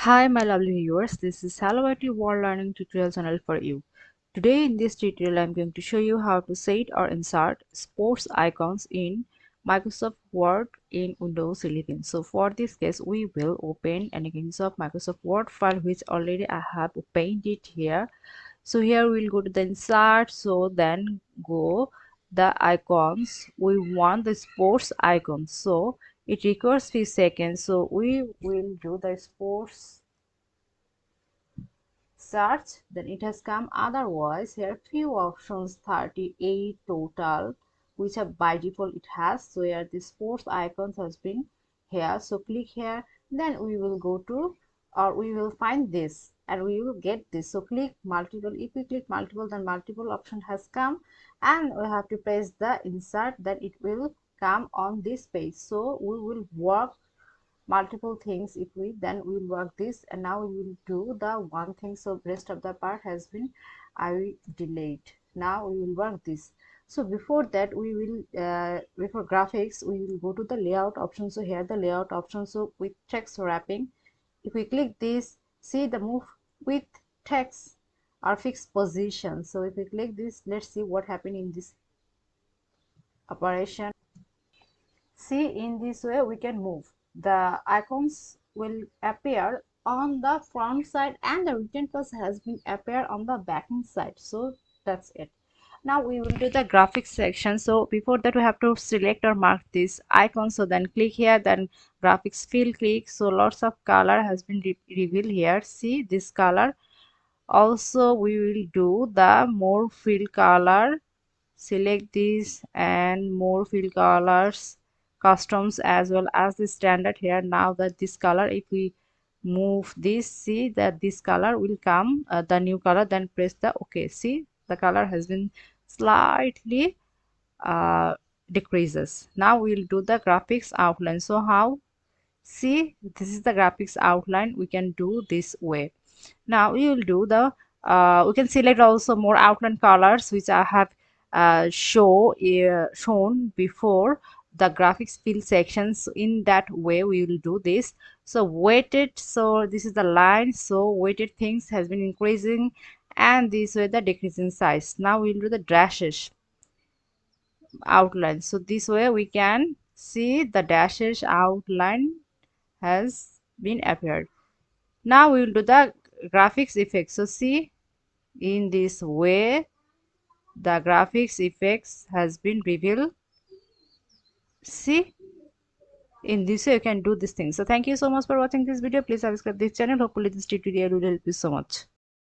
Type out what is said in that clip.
Hi my lovely viewers, this is Hello IT World Learning tutorial channel for you. Today in this tutorial I am going to show you how to set or insert sports icons in Microsoft Word in Windows 11. So for this case we will open an Microsoft Word file which already I have opened it here. So here we'll go to the insert, so then go the icons. We want the sports icon, so it requires few seconds, so we will do the sports search, then it has come. Otherwise here few options, 38 total, which are by default it has. So here the sports icons has been here, so click here, then we will go to, or we will find this and we will get this. So click multiple. If we click multiple, then multiple option has come and we have to press the insert, then it will come on this page. So we will work multiple things. If we then we will work this, and now we will do the one thing. So rest of the part has been I delete. Now we will work this. So before that we will before graphics we will go to the layout option. So here the layout option, so with text wrapping, if we click this, see the move with text or fixed position. So if we click this, let's see what happened in this operation. See, in this way we can move. The icons will appear on the front side and the written text has been appear on the back side. So that's it. Now we will do the graphics section. So before that we have to select or mark this icon. So then click here, then graphics field, click. So lots of color has been revealed here. See this color. Also we will do the more field color. Select this and more fill colors, customs, as well as the standard here. Now that this color, if we move this, see that this color will come, the new color, then press the OK. See the color has been slightly decreases. Now we'll do the graphics outline. So how? See, this is the graphics outline. We can do this way. Now we will do the we can select also more outline colors, which I have shown before the graphics field sections. In that way we will do this. So weighted, so this is the line, so weighted things has been increasing, and this way the decreasing size. Now we will do the dashes outline. So this way we can see the dashes outline has been appeared. Now we will do the graphics effects. So see, in this way the graphics effects has been revealed. See, in this way you can do this thing. So thank you so much for watching this video. Please subscribe this channel. Hopefully this tutorial will help you so much.